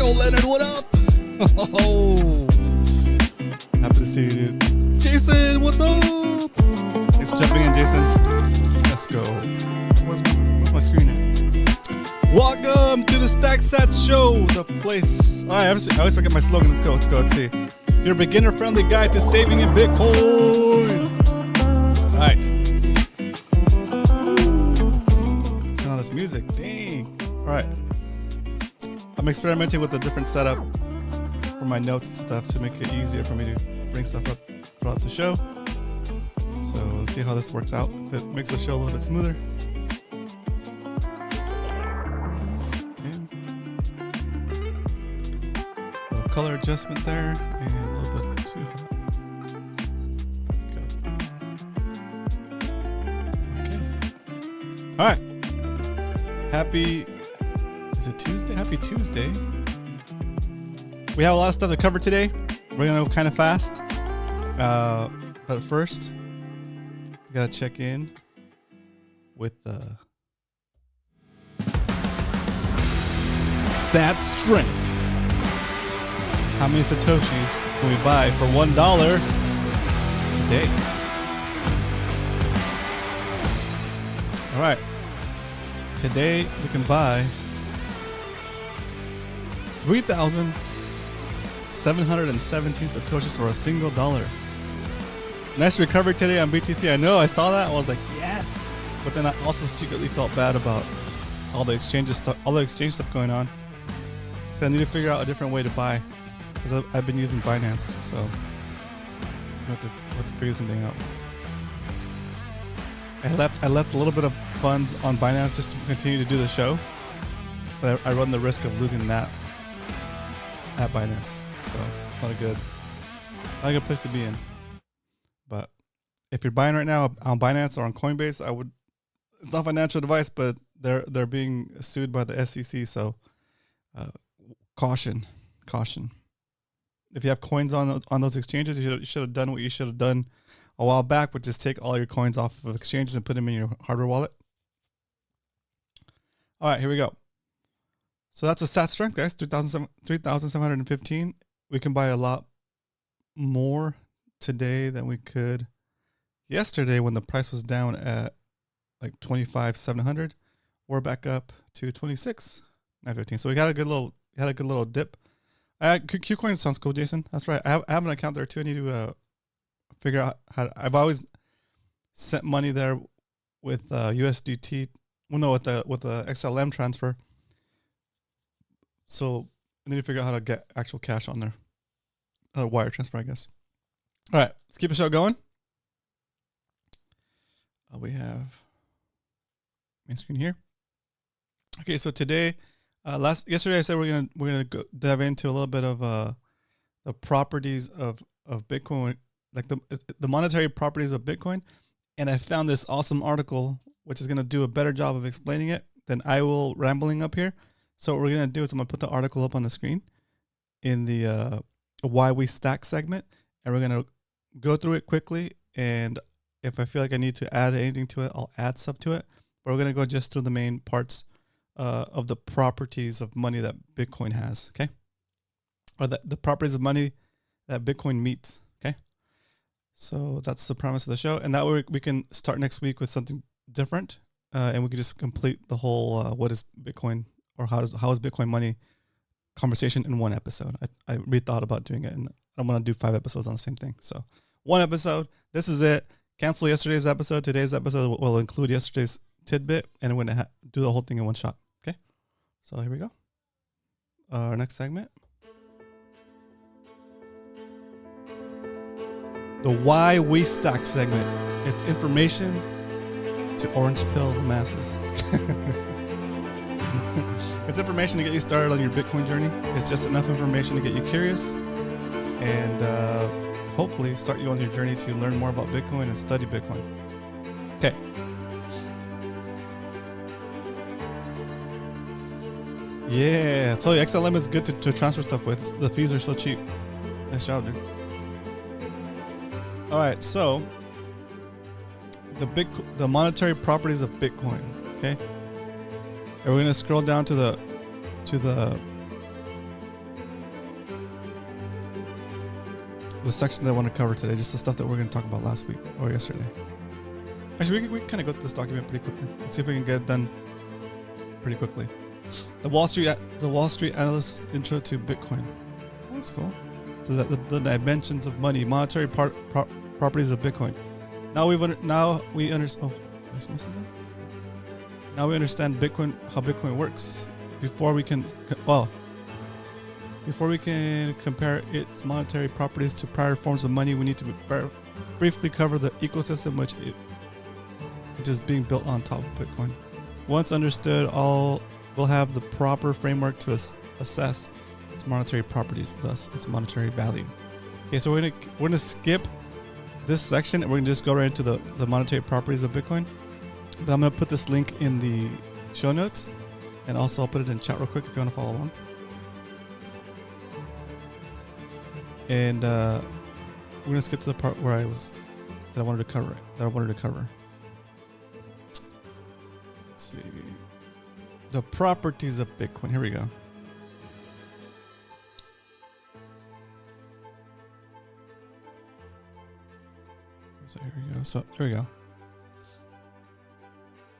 go, Leonard. What up? Oh, happy to see you, dude. Jason, what's up? Thanks for jumping in, Jason. Let's go. Where's my screen at? Welcome to the SATS show, the place. All right, I always forget my slogan. Let's go. Let's see. Your beginner-friendly guide to saving in Bitcoin. All right. Turn on this music. Dang. All right. I'm experimenting with a different setup for my notes and stuff to make it easier for me to bring stuff up throughout the show. So let's see how this works out. If it makes the show a little bit smoother. Okay. A little color adjustment there and a little bit too hot. Okay. All right. Happy. Is it Tuesday? Happy Tuesday. We have a lot of stuff to cover today. We're going to go kind of fast. But first, we got to check in with SATS strength. How many Satoshis can we buy for $1 today? All right. Today, we can buy 3,717 Satoshis for a single $1. Nice recovery today on BTC. I know, I saw that. I was like, yes. But then I also secretly felt bad about all the exchange stuff going on. I need to figure out a different way to buy because I've been using Binance, so I have to figure something out. I left a little bit of funds on Binance just to continue to do the show, but I run the risk of losing that at Binance, so it's not a good place to be in. But if you're buying right now on Binance or on Coinbase, it's not financial advice, but they're being sued by the SEC, so caution. If you have coins on those exchanges, you should have done what you should have done a while back, which is take all your coins off of exchanges and put them in your hardware wallet. All right, here we go. So that's a SATS strength, guys, 3,715. We can buy a lot more today than we could yesterday when the price was down at like 25,700. We're back up to 26,915. So we got a good little dip. KuCoin sounds cool, Jason. That's right. I have an account there too. I need to figure out how I've always sent money there with USDT. Well, no, with the XLM transfer. So I need to figure out how to get actual cash on there. Wire transfer, I guess. All right, let's keep the show going. We have main screen here. Okay, so today, yesterday I said we're gonna go dive into a little bit of the properties of Bitcoin, like the monetary properties of Bitcoin, and I found this awesome article which is gonna do a better job of explaining it than I will rambling up here. So what we're going to do is I'm going to put the article up on the screen in the Why We Stack segment, and we're going to go through it quickly, and if I feel like I need to add anything to it, I'll add stuff to it. But we're going to go just through the main parts of the properties of money that Bitcoin has, okay? Or the properties of money that Bitcoin meets, okay? So that's the premise of the show, and that way we can start next week with something different, and we can just complete the whole what is Bitcoin or how is Bitcoin money conversation in one episode. I rethought about doing it, and I don't want to do 5 episodes on the same thing. So one episode, this is it. Cancel yesterday's episode. Today's episode will include yesterday's tidbit, and I'm going to do the whole thing in one shot. Okay? So here we go. Our next segment. The Why We Stack segment. It's information to orange pill the masses. It's information to get you started on your Bitcoin journey. It's just enough information to get you curious and hopefully start you on your journey to learn more about Bitcoin and study Bitcoin. Okay. Yeah, I told you XLM is good to transfer stuff with. The fees are so cheap. Nice job, dude. All right, so the monetary properties of Bitcoin. Okay. And we're going to scroll down to the the section that I want to cover today, just the stuff that we're going to talk about last week or yesterday. Actually, we can kind of go through this document pretty quickly. Let's see if we can get it done pretty quickly. The Wall Street Analyst Intro to Bitcoin. Oh, that's cool. So the dimensions of money, monetary properties of Bitcoin. Now we understand. Oh, there's missing that. Now we understand Bitcoin, how Bitcoin works. Before we can compare its monetary properties to prior forms of money, we need to briefly cover the ecosystem which is being built on top of Bitcoin. Once understood, all will have the proper framework to assess its monetary properties, thus its monetary value. Okay, so we're gonna skip this section and we're gonna just go right into the monetary properties of Bitcoin. But I'm gonna put this link in the show notes, and also I'll put it in chat real quick if you want to follow along. And we're gonna skip to the part where I wanted to cover. Let's see, the properties of Bitcoin. Here we go. So here we go. So there we go.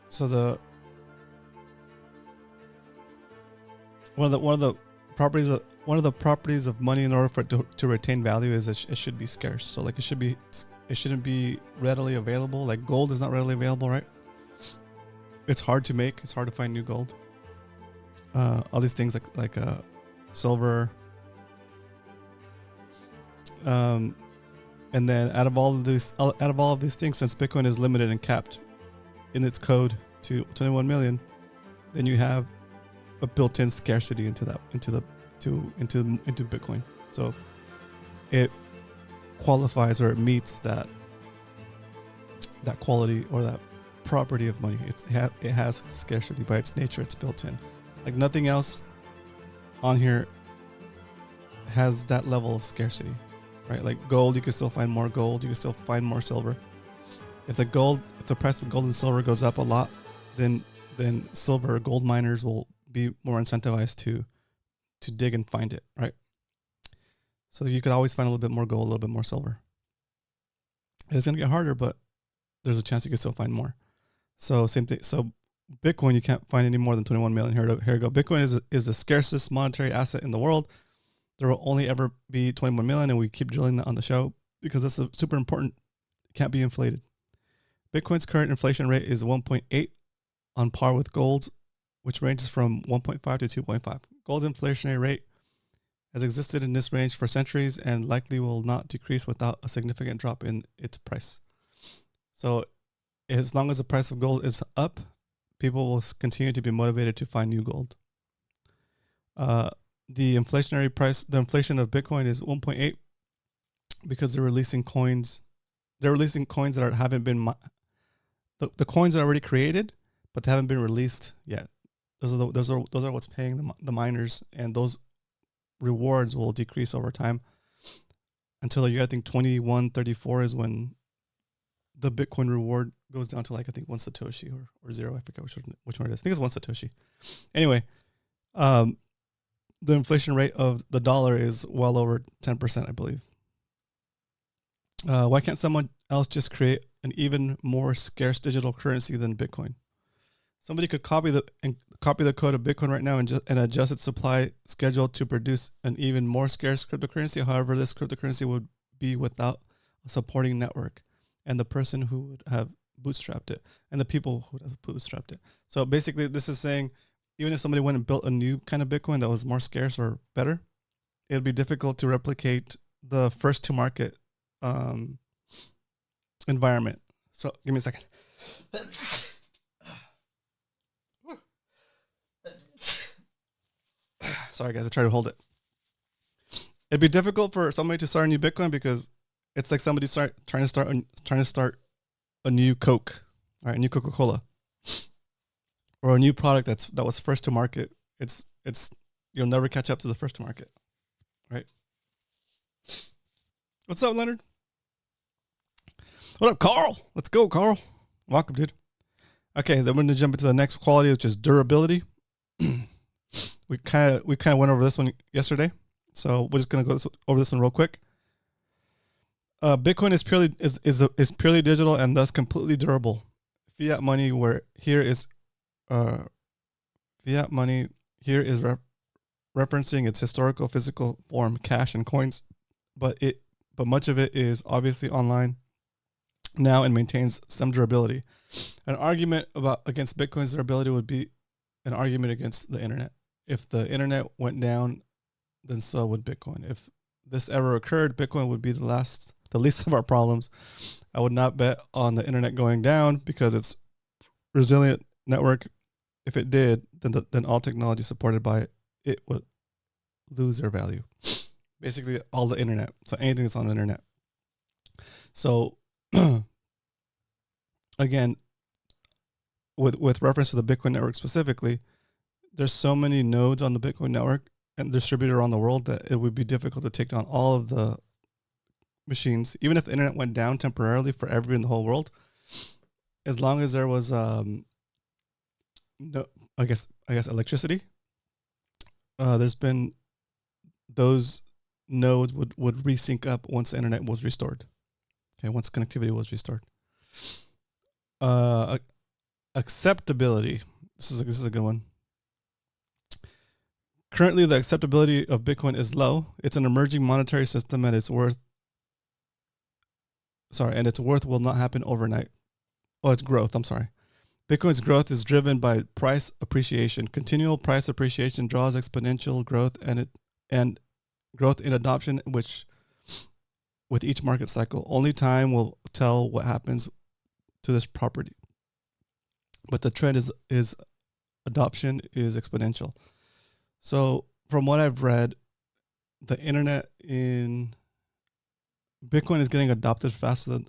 So one of the properties of money in order for it to retain value is it should be scarce. So like it shouldn't be readily available. Like gold is not readily available, right? It's hard to make. It's hard to find new gold. All these things like silver. And then out of all of these things, since Bitcoin is limited and capped in its code to 21 million, then you have a built-in scarcity into Bitcoin. So it qualifies, or it meets that quality or that property of money. It has scarcity by its nature. It's built in. Like nothing else on here has that level of scarcity. Right, like gold, you can still find more gold. You can still find more silver. If the price of gold and silver goes up a lot, then silver or gold miners will be more incentivized to dig and find it. Right. So you could always find a little bit more gold, a little bit more silver. It's gonna get harder, but there's a chance you can still find more. So same thing. So Bitcoin, you can't find any more than 21 million. Here we go. Bitcoin is the scarcest monetary asset in the world. There will only ever be 21 million, and we keep drilling that on the show because that's super important. It can't be inflated. Bitcoin's current inflation rate is 1.8, on par with gold's, which ranges from 1.5 to 2.5. Gold's inflationary rate has existed in this range for centuries and likely will not decrease without a significant drop in its price. So as long as the price of gold is up, people will continue to be motivated to find new gold. The inflation of Bitcoin is 1.8 because they're releasing coins. They're releasing coins that haven't been the coins are already created, but they haven't been released yet. Those are what's paying the miners, and those rewards will decrease over time until I think 2134 is when the Bitcoin reward goes down to like I think 1 Satoshi or 0. I forget which one it is. I think it's 1 Satoshi. Anyway, the inflation rate of the dollar is well over 10%, I believe. Why can't someone else just create an even more scarce digital currency than Bitcoin? Somebody could copy the code of Bitcoin right now and adjust its supply schedule to produce an even more scarce cryptocurrency. However, this cryptocurrency would be without a supporting network and the person who would have bootstrapped it and the people who would have bootstrapped it. So basically, this is saying even if somebody went and built a new kind of Bitcoin that was more scarce or better, it would be difficult to replicate the first to market environment. So give me a second. Sorry guys, I try to hold it. It'd be difficult for somebody to start a new Bitcoin because it's like somebody trying to start a new Coke, right? A new Coca-Cola, or a new product that was first to market. It's you'll never catch up to the first to market, right? What's up, Leonard? What up, Carl? Let's go, Carl. Welcome, dude. Okay, then we're gonna jump into the next quality, which is durability. We kind of went over this one yesterday, so we're just gonna go over this one real quick. Bitcoin is purely digital and thus completely durable. Fiat money where here is uh, fiat money here is referencing its historical physical form, cash and coins, but much of it is obviously online now and maintains some durability. An argument against Bitcoin's durability would be an argument against the internet. If the internet went down, then so would Bitcoin. If this ever occurred, Bitcoin would be the least of our problems. I would not bet on the internet going down because it's resilient network. If it did, then all technology supported by it would lose their value. Basically, all the internet. So anything that's on the internet. So again, with reference to the Bitcoin network specifically, there's so many nodes on the Bitcoin network and distributed around the world that it would be difficult to take down all of the machines, even if the internet went down temporarily for everyone in the whole world. As long as there was, no, I guess electricity. There's been those nodes would resync up once the internet was restored. Okay, once connectivity was restored. Acceptability. This is a good one. Currently, the acceptability of Bitcoin is low. It's an emerging monetary system, and its worth will not happen overnight. Oh, its growth. I'm sorry. Bitcoin's growth is driven by price appreciation. Continual price appreciation draws exponential growth and growth in adoption, which with each market cycle. Only time will tell what happens to this property. But the trend is adoption is exponential. So from what I've read, the internet in Bitcoin is getting adopted faster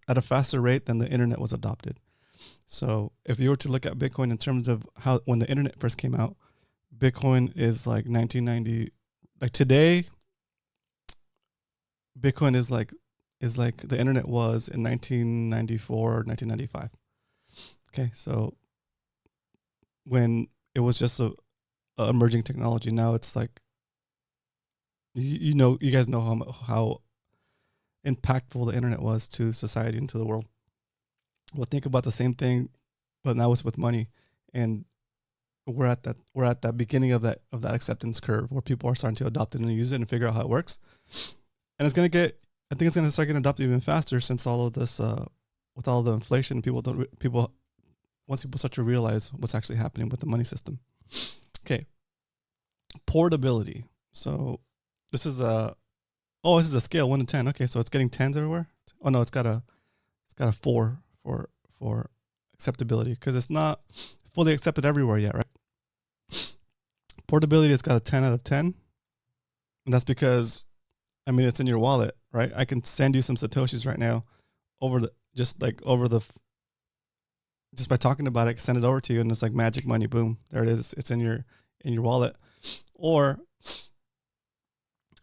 at a faster rate than the internet was adopted. So if you were to look at Bitcoin in terms of how when the internet first came out, Bitcoin is like 1990. Like today, Bitcoin is like the internet was in 1994 or 1995. Okay, so when it was just a emerging technology, now it's like you guys know how impactful the internet was to society and to the world. Well, think about the same thing, but now it's with money, and we're at that beginning of that acceptance curve where people are starting to adopt it and use it and figure out how it works. And I think it's gonna start getting adopted even faster since all of this, with all the inflation, once people start to realize what's actually happening with the money system. Okay, portability. So this is a scale 1 to 10. Okay, so it's getting 10s everywhere. Oh no, it's got a 4 for acceptability because it's not fully accepted everywhere yet, right? Portability has got a 10 out of 10, and that's because it's in your wallet, right? I can send you some satoshis right now just by talking about it, I can send it over to you, and it's like magic money. Boom, there it is. It's in your wallet. Or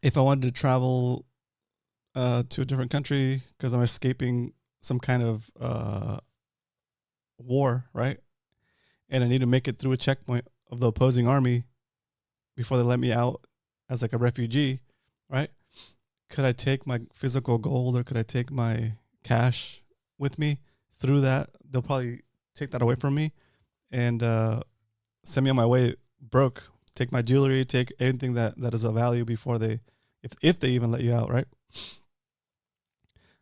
if I wanted to travel to a different country because I'm escaping some kind of war, right? And I need to make it through a checkpoint of the opposing army before they let me out as like a refugee, right? Could I take my physical gold or could I take my cash with me through that? They'll probably take that away from me and send me on my way broke. Take my jewelry, take anything that is of value before if they even let you out, right?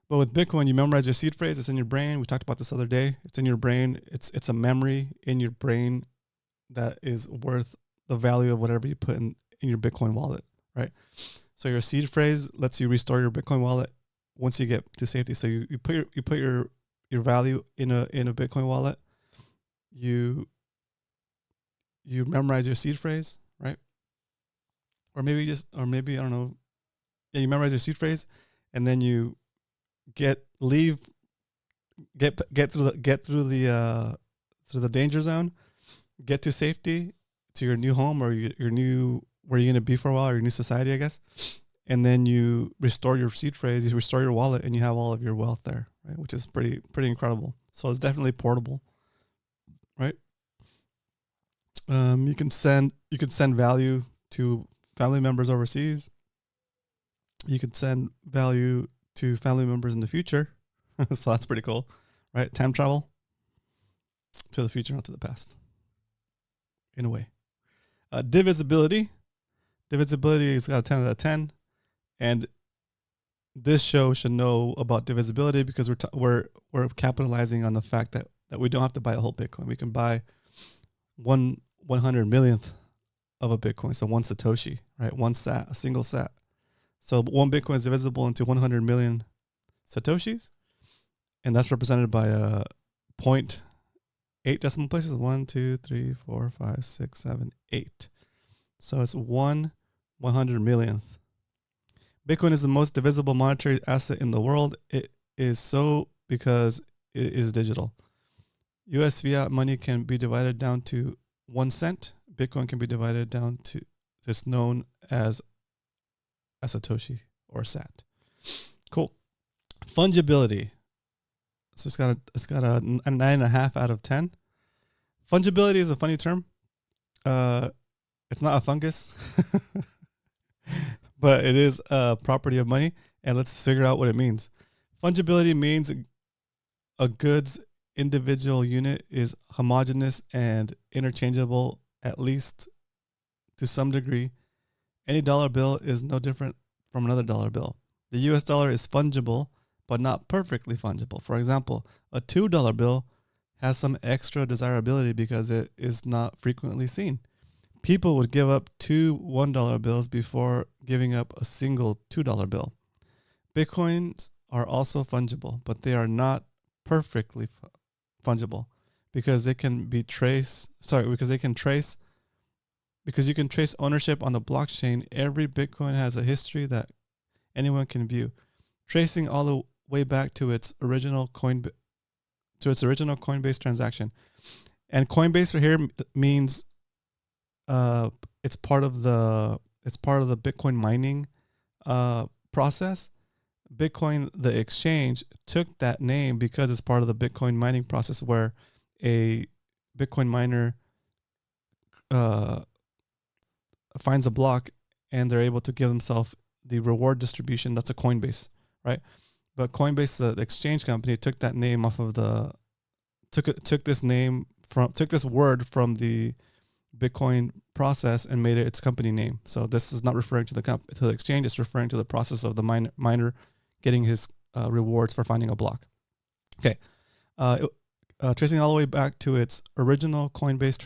But with Bitcoin, you memorize your seed phrase. It's in your brain. We talked about this the other day. It's in your brain. It's a memory in your brain that is worth the value of whatever you put in your Bitcoin wallet, right? So your seed phrase lets you restore your Bitcoin wallet once you get to safety. So you put your value in a Bitcoin wallet. You memorize your seed phrase, right? Or maybe I don't know. Yeah, you memorize your seed phrase, and then you get through the danger zone, get to safety, to your new home or your new where you're gonna be for a while, or your new society, I guess. And then you restore your seed phrase, you restore your wallet, and you have all of your wealth there, right? Which is pretty incredible. So it's definitely portable, right? You can send value to family members overseas. You can send value to family members in the future. So that's pretty cool, right? Time travel to the future, not to the past, in a way. Divisibility. Divisibility has got a 10 out of 10. And this show should know about divisibility because we're capitalizing on the fact that we don't have to buy a whole Bitcoin. We can buy 1/100 millionth of a Bitcoin. So one Satoshi, right? One sat, a single sat. So one Bitcoin is divisible into 100 million Satoshis. And that's represented by 0.8 decimal places. 1, 2, 3, 4, 5, 6, 7, 8. So it's 1/100 millionth. Bitcoin is the most divisible monetary asset in the world. It is so because it is digital. US fiat money can be divided down to 1 cent. Bitcoin can be divided down to, it's known as a Satoshi or a SAT. Cool. Fungibility. So it's got a 9.5 out of 10. Fungibility is a funny term. It's not a fungus, but it is a property of money. And let's figure out what it means. Fungibility means a good's individual unit is homogeneous and interchangeable, at least to some degree. Any dollar bill is no different from another dollar bill. The US dollar is fungible, but not perfectly fungible. For example, a $2 bill has some extra desirability because it is not frequently seen. People would give up 2 $1 bills before giving up a single $2 bill. Bitcoins are also fungible, but they are not perfectly fungible because they can be because you can trace ownership on the blockchain. Every Bitcoin has a history that anyone can view, tracing all the way back to its original Coinbase transaction. And Coinbase here means it's part of the Bitcoin mining process. Bitcoin, the exchange, took that name because it's part of the Bitcoin mining process, where a Bitcoin miner finds a block and they're able to give themselves the reward distribution. That's a Coinbase, right? But Coinbase, the exchange company, took that name off of took this word from the Bitcoin process and made it its company name. So this is not referring to the exchange. It's referring to the process of the miner getting his rewards for finding a block. Okay. Tracing all the way back to its original Coinbase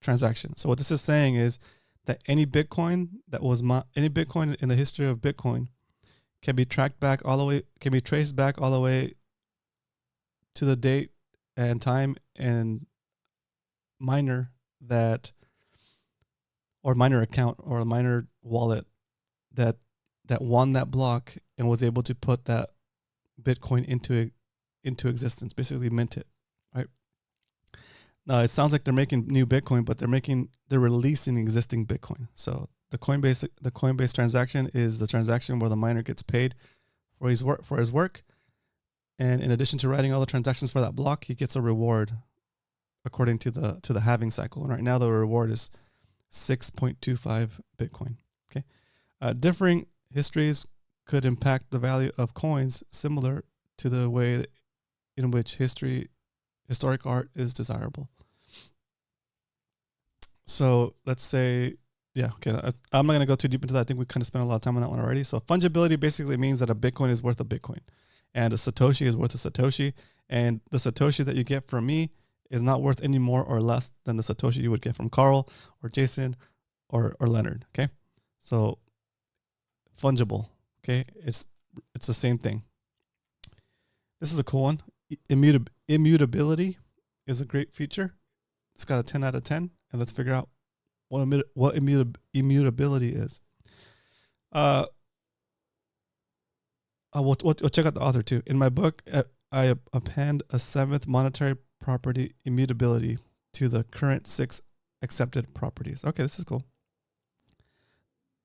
transaction. So what this is saying is that any Bitcoin in the history of Bitcoin can be traced back all the way to the date and time and miner account or a miner wallet that won that block and was able to put that Bitcoin into existence, basically mint it, right? Now it sounds like they're making new Bitcoin, but they're releasing existing Bitcoin. So the Coinbase transaction is the transaction where the miner gets paid for his work, and in addition to writing all the transactions for that block, he gets a reward according to the halving cycle. And right now the reward is 6.25 Bitcoin. Okay, differing histories could impact the value of coins, similar to the way in which historic art is desirable. So let's say, I'm not going to go too deep into that. I think we kind of spent a lot of time on that one already. So fungibility basically means that a Bitcoin is worth a Bitcoin, and a Satoshi is worth a Satoshi, and the Satoshi that you get from me is not worth any more or less than the Satoshi you would get from Carl or Jason or Leonard. Okay, so fungible. Okay, it's the same thing. This is a cool one. Immutability is a great feature. It's got a 10 out of 10, and let's figure out what immutability is. We'll check out the author too. In my book, I append a 7th monetary property, immutability, to the current 6 accepted properties. Okay, this is cool.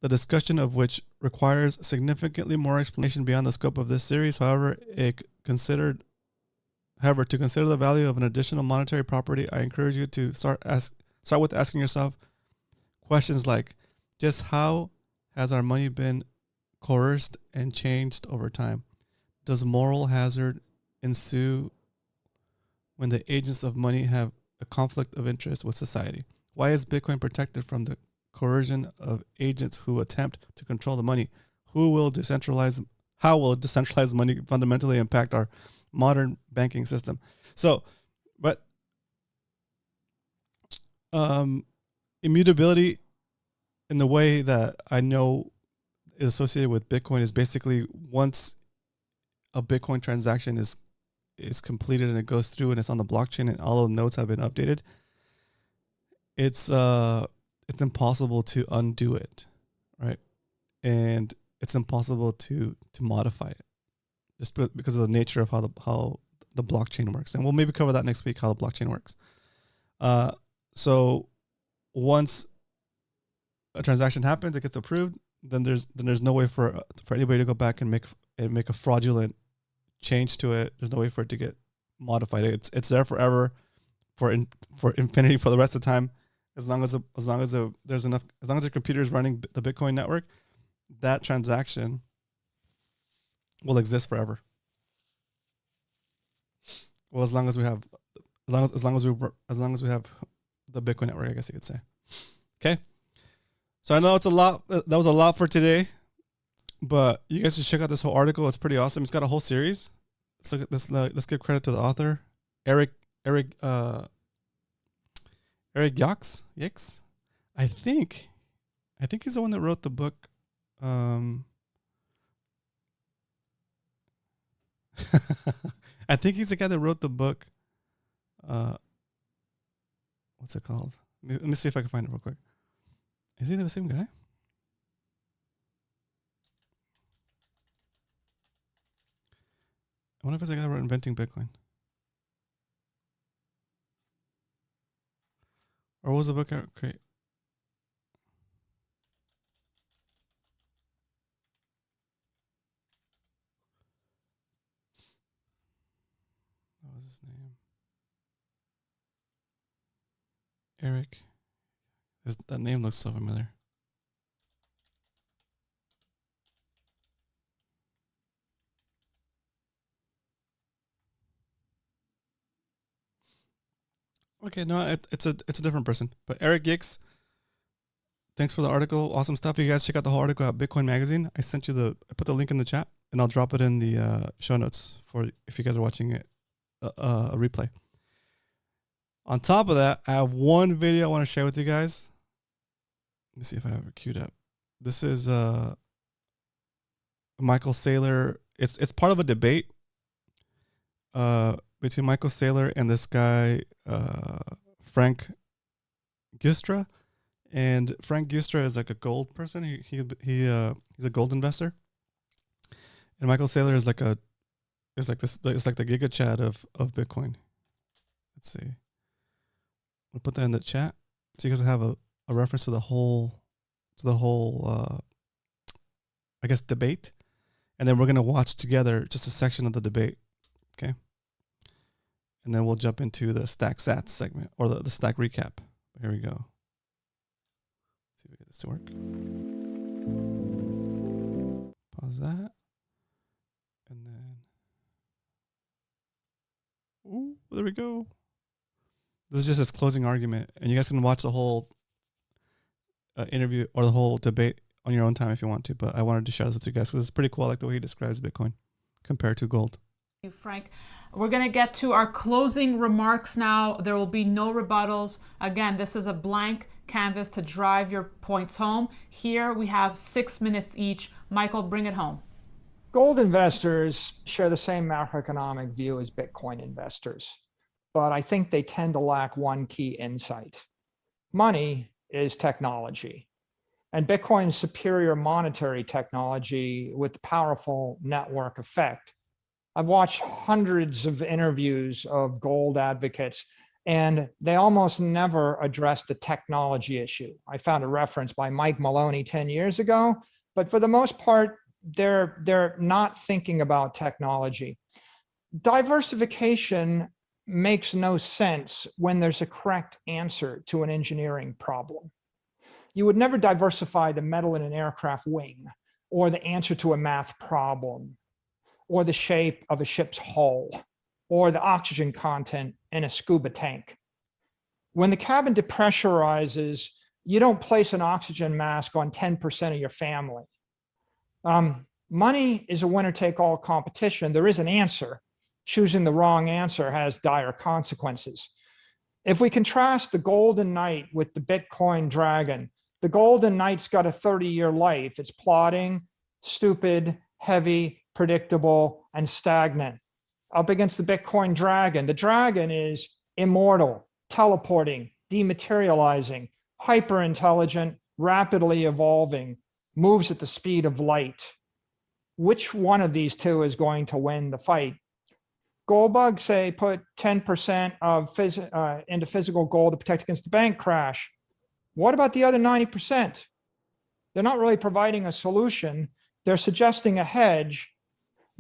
The discussion of which requires significantly more explanation beyond the scope of this series. However, to consider the value of an additional monetary property, I encourage you to start with asking yourself questions like, just how has our money been coerced and changed over time? does moral hazard ensue when the agents of money have a conflict of interest with society? Why is Bitcoin protected from the coercion of agents who attempt to control the money? How will decentralized money fundamentally impact our modern banking system? So, but immutability in the way that I know is associated with Bitcoin is basically once a Bitcoin transaction is completed and it goes through and it's on the blockchain and all the nodes have been updated, it's impossible to undo it, right? And it's impossible to modify it, just because of the nature of how the blockchain works. And we'll maybe cover that next week, how the blockchain works. So once a transaction happens, it gets approved, then there's no way for anybody to go back and make a fraudulent change to it. There's no way for it to get modified. It's there forever, for infinity, for the rest of the time. As long as there's enough, as long as the computer is running the Bitcoin network, that transaction will exist forever. Well, as long as we have we have the Bitcoin network, I guess you could say. Okay. So I know it's a lot. That was a lot for today, but you guys should check out this whole article. It's pretty awesome. It's got a whole series. Let's look at this. Let's give credit to the author, Eric Yaks. I think he's the one that wrote the book. I think he's the guy that wrote the book. What's it called? Let me see if I can find it real quick. Is he the same guy? I wonder if it's the guy that wrote Inventing Bitcoin. Or what was the book I create? What was his name? Eric. That name looks so familiar. Okay, no, it's a different person. But Eric Yix, thanks for the article. Awesome stuff. You guys check out the whole article at Bitcoin Magazine. I put the link in the chat, and I'll drop it in the show notes for if you guys are watching it a replay. On top of that, I have one video I want to share with you guys. Let me see if I have it queued up. This is Michael Saylor. It's part of a debate between Michael Saylor and this guy Frank Gistra. And Frank Gistra is like a gold person. He's a gold investor. And Michael Saylor is like the Giga Chad of Bitcoin. Let's see. I'll put that in the chat so you guys have a reference to the whole I guess debate. And then we're gonna watch together just a section of the debate. Okay. And then we'll jump into the Stack SATS segment, or the Stack recap. Here we go. Let's see if we get this to work. Pause that. And then, ooh, there we go. This is just his closing argument, and you guys can watch the whole interview or the whole debate on your own time if you want to. But I wanted to share this with you guys because it's pretty cool. I like the way he describes Bitcoin compared to gold. Thank you, Frank. We're going to get to our closing remarks now. There will be no rebuttals. Again, this is a blank canvas to drive your points home. Here we have 6 minutes each. Michael, bring it home. Gold investors share the same macroeconomic view as Bitcoin investors, but I think they tend to lack one key insight. Money is technology, and Bitcoin's superior monetary technology with powerful network effect. I've watched hundreds of interviews of gold advocates, and they almost never address the technology issue. I found a reference by Mike Maloney 10 years ago, but for the most part, they're not thinking about technology. Diversification makes no sense when there's a correct answer to an engineering problem. You would never diversify the metal in an aircraft wing or the answer to a math problem, or the shape of a ship's hull, or the oxygen content in a scuba tank. When the cabin depressurizes, you don't place an oxygen mask on 10% of your family. Money is a winner-take-all competition. There is an answer. Choosing the wrong answer has dire consequences. If we contrast the golden knight with the Bitcoin dragon, the golden knight's got a 30-year life. It's plodding, stupid, heavy, predictable, and stagnant. Up against the Bitcoin dragon, the dragon is immortal, teleporting, dematerializing, hyper-intelligent, rapidly evolving, moves at the speed of light. Which one of these two is going to win the fight? Goldbug say put 10% into physical gold to protect against the bank crash. What about the other 90%? They're not really providing a solution. They're suggesting a hedge.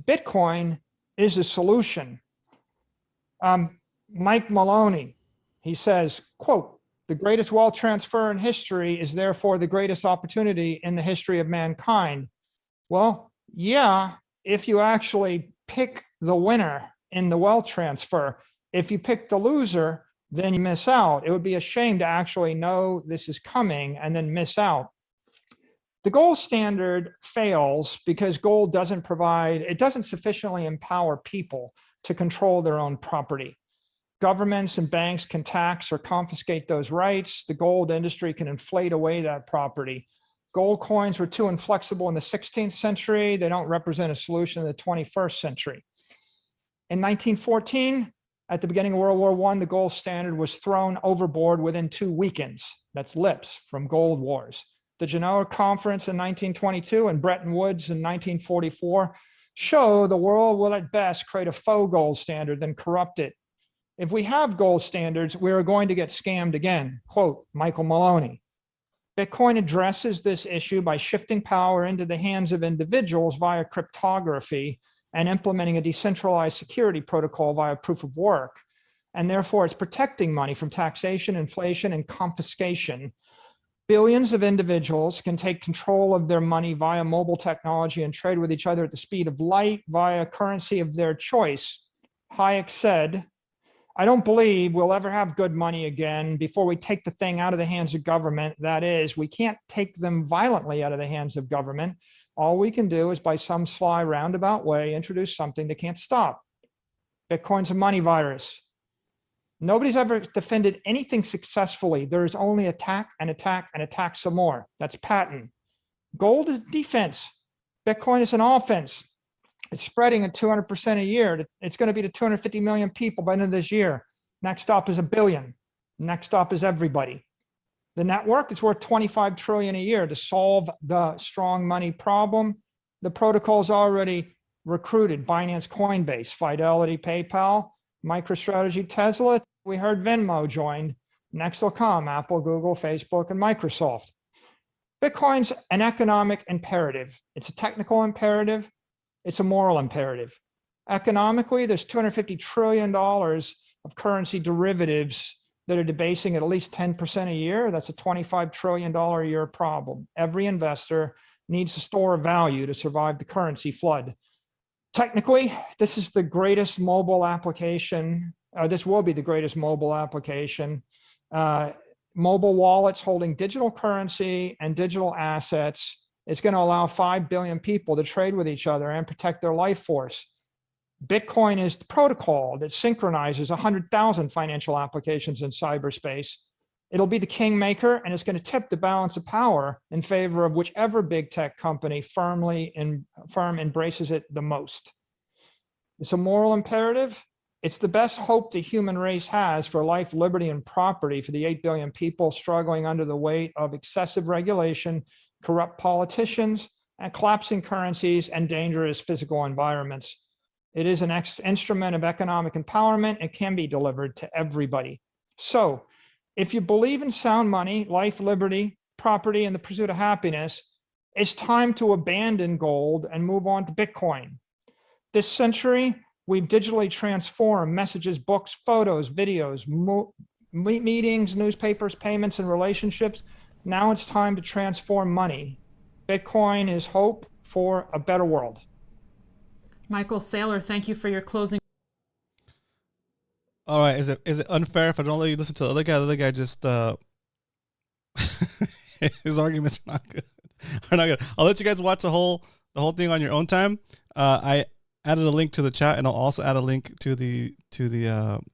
Bitcoin is a solution. Mike Maloney, he says, quote, "The greatest wealth transfer in history is therefore the greatest opportunity in the history of mankind." Well, yeah, if you actually pick the winner in the wealth transfer. If you pick the loser, then you miss out. It would be a shame to actually know this is coming and then miss out. The gold standard fails because gold doesn't sufficiently empower people to control their own property. Governments and banks can tax or confiscate those rights. The gold industry can inflate away that property. Gold coins were too inflexible in the 16th century. They don't represent a solution in the 21st century. In 1914, at the beginning of World War I, the gold standard was thrown overboard within 2 weekends. That's lips from gold wars. The Genoa Conference in 1922 and Bretton Woods in 1944 show the world will at best create a faux gold standard, then corrupt it. If we have gold standards, we are going to get scammed again. Quote, Michael Maloney. Bitcoin addresses this issue by shifting power into the hands of individuals via cryptography and implementing a decentralized security protocol via proof of work. And therefore, it's protecting money from taxation, inflation, and confiscation. Billions of individuals can take control of their money via mobile technology and trade with each other at the speed of light via currency of their choice. Hayek said, "I don't believe we'll ever have good money again before we take the thing out of the hands of government. That is, we can't take them violently out of the hands of government. All we can do is by some sly roundabout way introduce something that can't stop. Bitcoin's a money virus. Nobody's ever defended anything successfully. There is only attack and attack and attack some more. That's patent. Gold is defense. Bitcoin is an offense. It's spreading at 200% a year. It's going to be to 250 million people by the end of this year. Next stop is 1 billion. Next stop is everybody. The network is worth 25 trillion a year to solve the strong money problem. The protocol is already recruited Binance, Coinbase, Fidelity, PayPal, MicroStrategy, Tesla. We heard Venmo joined. Next will come Apple, Google, Facebook, and Microsoft. Bitcoin's an economic imperative. It's a technical imperative. It's a moral imperative. Economically, there's $250 trillion of currency derivatives that are debasing at least 10% a year. That's a $25 trillion a year problem. Every investor needs to store value to survive the currency flood. Technically, this is the greatest mobile application. This will be the greatest mobile application. Mobile wallets holding digital currency and digital assets. It's going to allow 5 billion people to trade with each other and protect their life force. Bitcoin is the protocol that synchronizes 100,000 financial applications in cyberspace. It'll be the kingmaker, and it's going to tip the balance of power in favor of whichever big tech company firm embraces it the most. It's a moral imperative. It's the best hope the human race has for life, liberty, and property for the 8 billion people struggling under the weight of excessive regulation, corrupt politicians, and collapsing currencies and dangerous physical environments. It is an instrument of economic empowerment. It can be delivered to everybody. So if you believe in sound money, life, liberty, property, and the pursuit of happiness, it's time to abandon gold and move on to Bitcoin. This century, we've digitally transformed messages, books, photos, videos, meetings, newspapers, payments, and relationships. Now it's time to transform money. Bitcoin is hope for a better world. Michael Saylor, thank you for your closing. All right. Is it unfair if I don't let you listen to the other guy? The other guy just his arguments are not good. Are not good. I'll let you guys watch the whole thing on your own time. I added a link to the chat, and I'll also add a link to the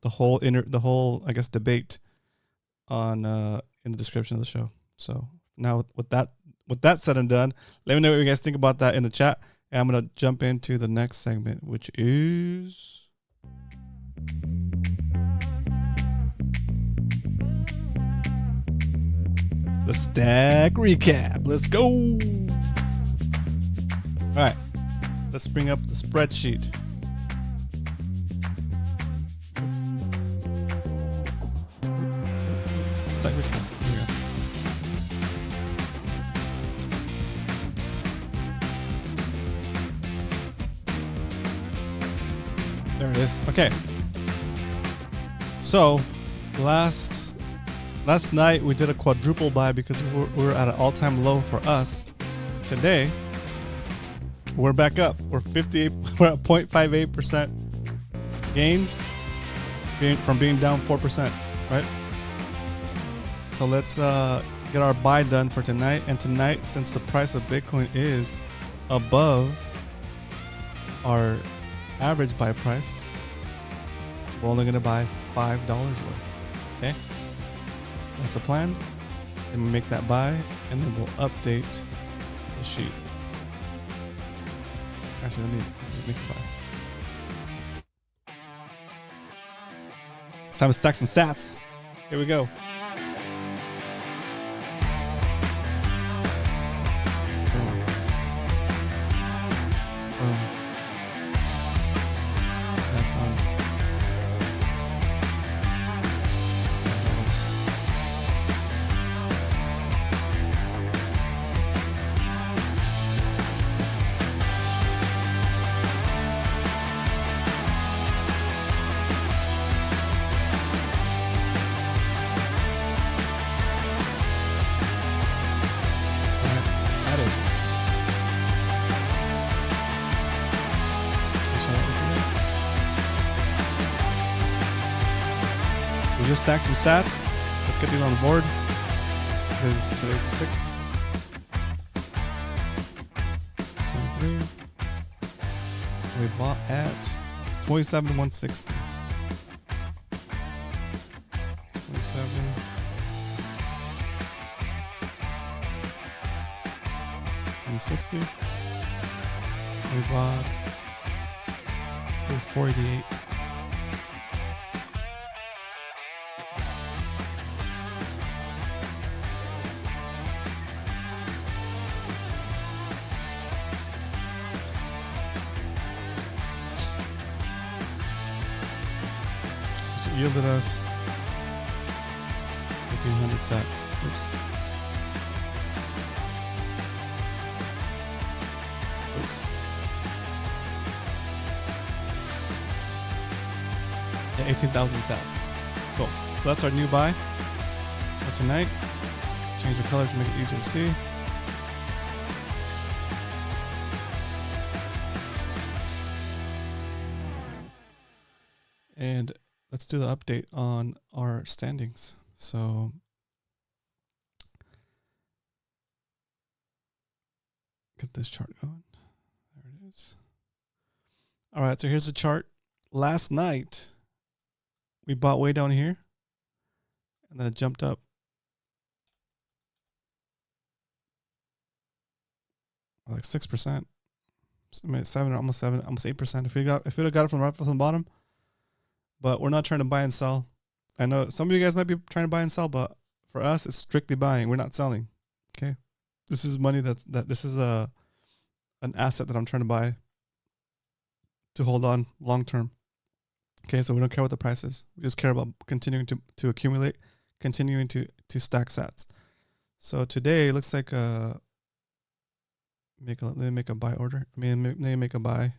whole I guess debate on in the description of the show. So now with that said and done, let me know what you guys think about that in the chat. And I'm gonna jump into the next segment, which is the stack recap. Let's go. All right, let's bring up the spreadsheet. Stack recap. Here we go. There it is. Okay. So, last night we did a quadruple buy because we're at an all-time low for us. Today, we're back up. We're 58. We're at 0.58% gains from being down 4%. Right. So let's get our buy done for tonight. And tonight, since the price of Bitcoin is above our average buy price, we're only going to buy $5 worth. Okay, that's a plan. Then we make that buy, and then we'll update the sheet. Actually, let me make the buy. It's time to stack some SATS. Here we go. Just stack some sats. Let's get these on the board because today's the 6th. 23. We bought at 27,160. 27. $160. We bought 488. Yielded us 1,500 sats. Oops. Yeah, 18,000 sats. Cool. So that's our new buy for tonight. Change the color to make it easier to see. And let's do the update on our standings. So get this chart going. There it is. All right, so here's the chart. Last night, we bought way down here, and then it jumped up. Like 6%. I mean, 7, almost 8%. If we would have got it from the bottom. But we're not trying to buy and sell. I know some of you guys might be trying to buy and sell, but for us, it's strictly buying. We're not selling. Okay, this is money this is an asset that I'm trying to buy to hold on long term. Okay, so we don't care what the price is. We just care about continuing to accumulate, continuing to stack sats. So today it looks like let me make a buy order. Let me make a buy.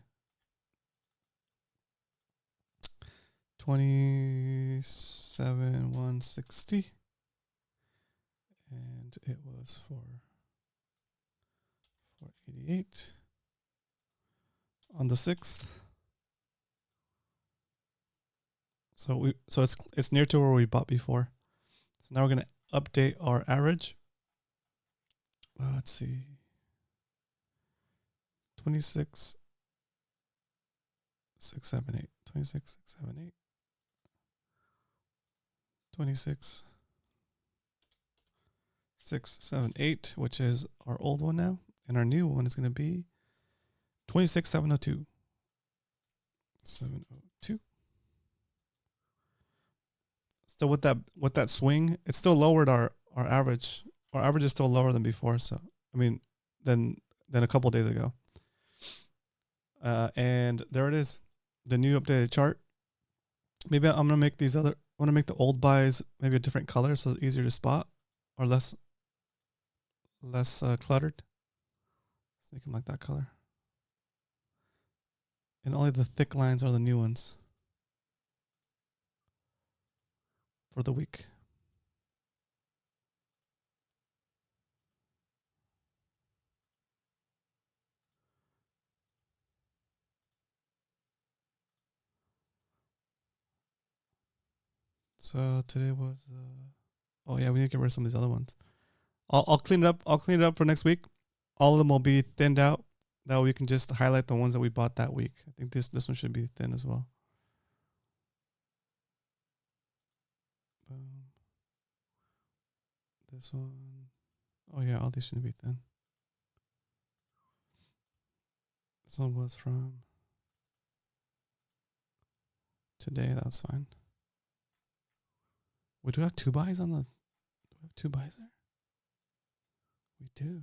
27,160, and it was for 488. on the 6th. So it's near to where we bought before. So now we're gonna update our average. Let's see. 26, 6, 7, 8. 26, 6, 7, 8. 26, 6, 7, 8, which is our old one now. And our new one is going to be 26, 702. 702. So with that swing, it still lowered our average. Our average is still lower than before. So I mean, than a couple days ago. And there it is, the new updated chart. Maybe I'm gonna make these other. I want to make the old buys maybe a different color so it's easier to spot or less cluttered. Let's make them like that color. And only the thick lines are the new ones for the week. So today was, oh yeah, we need to get rid of some of these other ones. I'll clean it up. I'll clean it up for next week. All of them will be thinned out. That way we can just highlight the ones that we bought that week. I think this one should be thin as well. Boom. This one. Oh yeah, all these should be thin. This one was from today. That was fine. We do have two buys on the. Do we have two buys there? We do.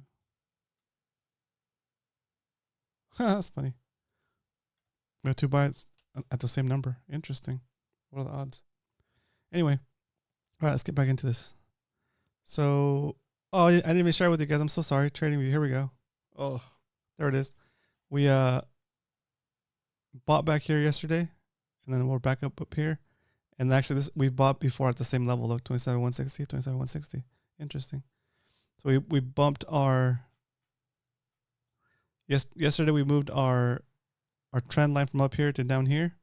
That's funny. We have two buys at the same number. Interesting. What are the odds? Anyway, all right, let's get back into this. So, oh, I didn't even share with you guys. I'm so sorry. TradingView. Here we go. Oh, there it is. We bought back here yesterday, and then we're back up here. And actually, this we bought before at the same level of 27,160, 27,160. Interesting. So we bumped our. Yesterday we moved our trend line from up here to down here,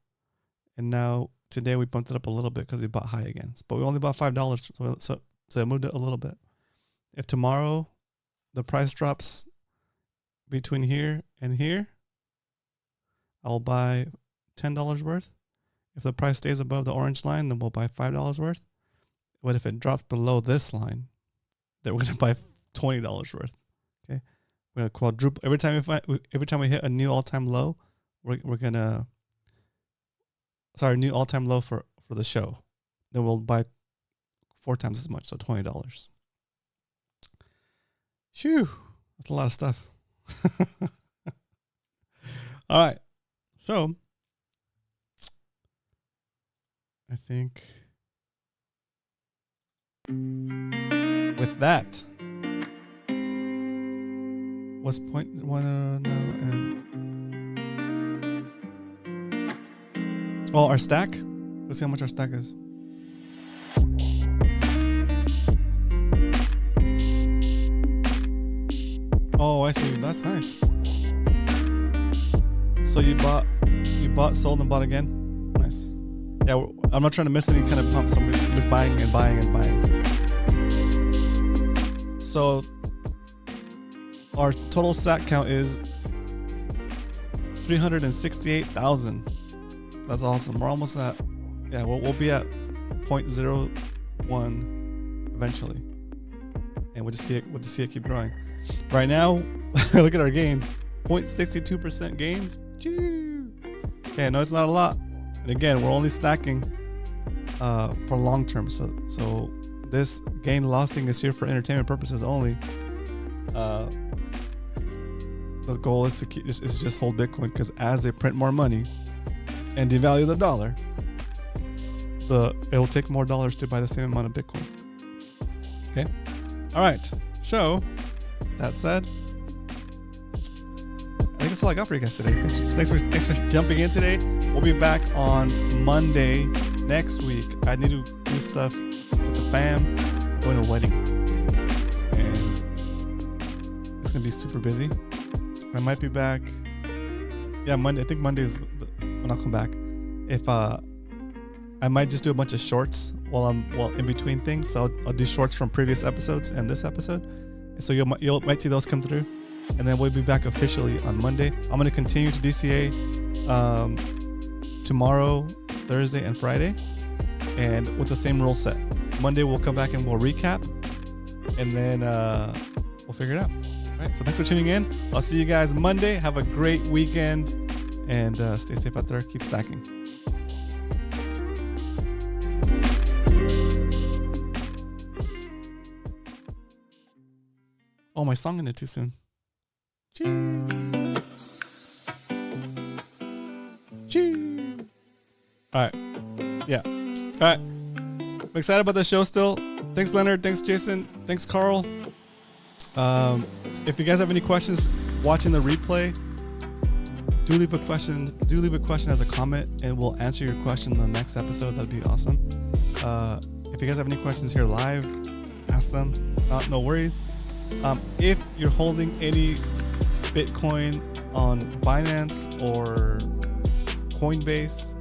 and now today we bumped it up a little bit because we bought high again. But we only bought $5, so I moved it a little bit. If tomorrow the price drops between here and here, I'll buy $10 worth. If the price stays above the orange line, then we'll buy $5 worth. But if it drops below this line, then we're gonna buy $20 worth. Okay, we're gonna quadruple every time we hit a new all-time low. We're gonna new all-time low for the show. Then we'll buy 4 times as much, so $20. Shoo, that's a lot of stuff. All right, so I think with that, what's point one now and oh, our stack. Let's see how much our stack is. Oh, I see. That's nice. So you bought, sold, and bought again. Nice. Yeah, I'm not trying to miss any kind of pump. So I'm just buying and buying and buying. So our total SAT count is 368,000. That's awesome. We're almost at, yeah, we'll be at 0.01 eventually, and we'll just see it keep growing. Right now, look at our gains. 0.62% gains. Okay, no, it's not a lot. And again, we're only stacking for long term. So this gain lossing is here for entertainment purposes only. The goal is to just hold Bitcoin, because as they print more money and devalue the dollar, it will take more dollars to buy the same amount of Bitcoin. Okay. All right. So that said, I think that's all I got for you guys today. Thanks for jumping in today. We'll be back on Monday next week. I need to do stuff with the fam. I'm going to a wedding, and it's gonna be super busy. I might be back Yeah, Monday. I think Monday is when I'll come back. If I might just do a bunch of shorts while in between things. So I'll do shorts from previous episodes and this episode. So you might see those come through, and then we'll be back officially on Monday. I'm gonna continue to DCA tomorrow, Thursday, and Friday, and with the same rule set. Monday we'll come back and we'll recap, and then we'll figure it out. All right. So thanks for tuning in. I'll see you guys Monday. Have a great weekend, and stay safe out there. Keep stacking. Oh, my song ended too soon. All right. Yeah. All right. I'm excited about the show still. Thanks, Leonard. Thanks, Jason. Thanks, Carl. If you guys have any questions watching the replay, do leave a question. Do leave a question as a comment, and we'll answer your question in the next episode. That'd be awesome. If you guys have any questions here live, ask them. No worries. If you're holding any Bitcoin on Binance or Coinbase,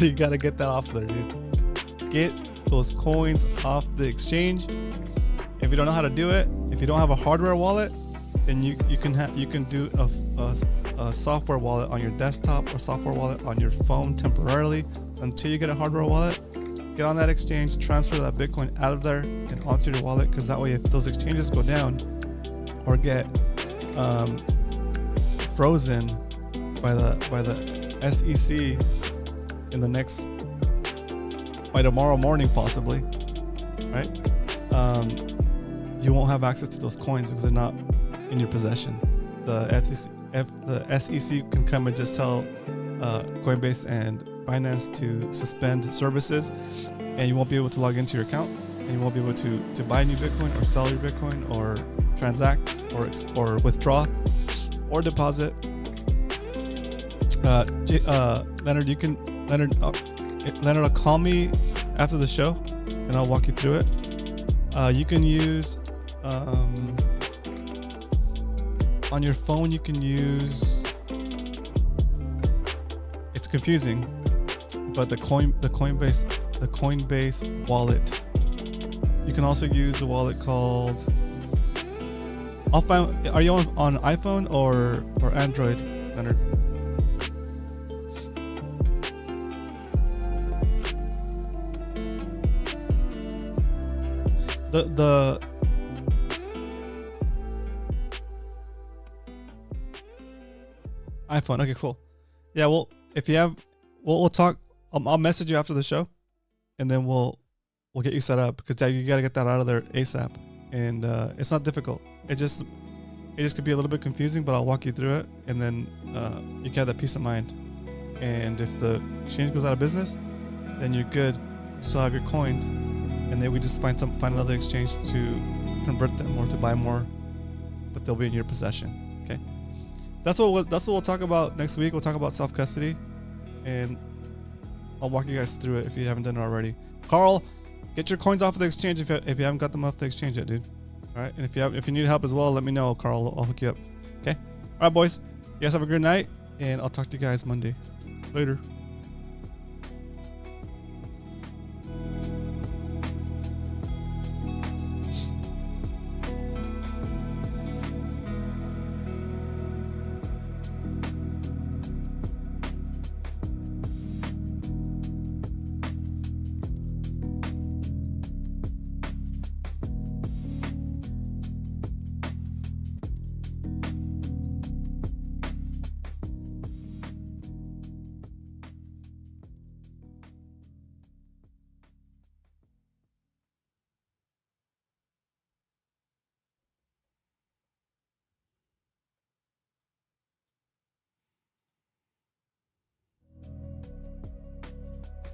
you gotta get that off there, dude. Get those coins off the exchange. If you don't know how to do it, if you don't have a hardware wallet, then you can do a software wallet on your desktop or software wallet on your phone temporarily until you get a hardware wallet. Get on that exchange, transfer that Bitcoin out of there and onto your wallet, because that way if those exchanges go down or get frozen by the SEC by tomorrow morning possibly, right? You won't have access to those coins because they're not in your possession. The SEC can come and just tell Coinbase and Binance to suspend services, and you won't be able to log into your account, and you won't be able to buy new Bitcoin or sell your Bitcoin or transact or withdraw or deposit. Leonard will call me after the show and I'll walk you through it. You can use on your phone, you can use, it's confusing, but the Coinbase wallet. You can also use a wallet called, are you on iPhone or Android, Leonard? The iPhone. Okay, cool. Yeah, well, if you have, we'll talk. I'll message you after the show, and then we'll get you set up, because you got to get that out of there ASAP. And it's not difficult. It just could be a little bit confusing, but I'll walk you through it, and then you can have that peace of mind. And if the exchange goes out of business, then you're good. You still have your coins, and then we just find another exchange to convert them or to buy more, but they'll be in your possession. Okay, that's what we'll talk about next week. We'll talk about self-custody, and I'll walk you guys through it if you haven't done it already. Carl, get your coins off of the exchange if you haven't got them off the exchange yet, dude. All right, and if you need help as well, let me know, Carl. I'll hook you up. Okay. All right, boys. You guys have a good night, and I'll talk to you guys Monday. Later.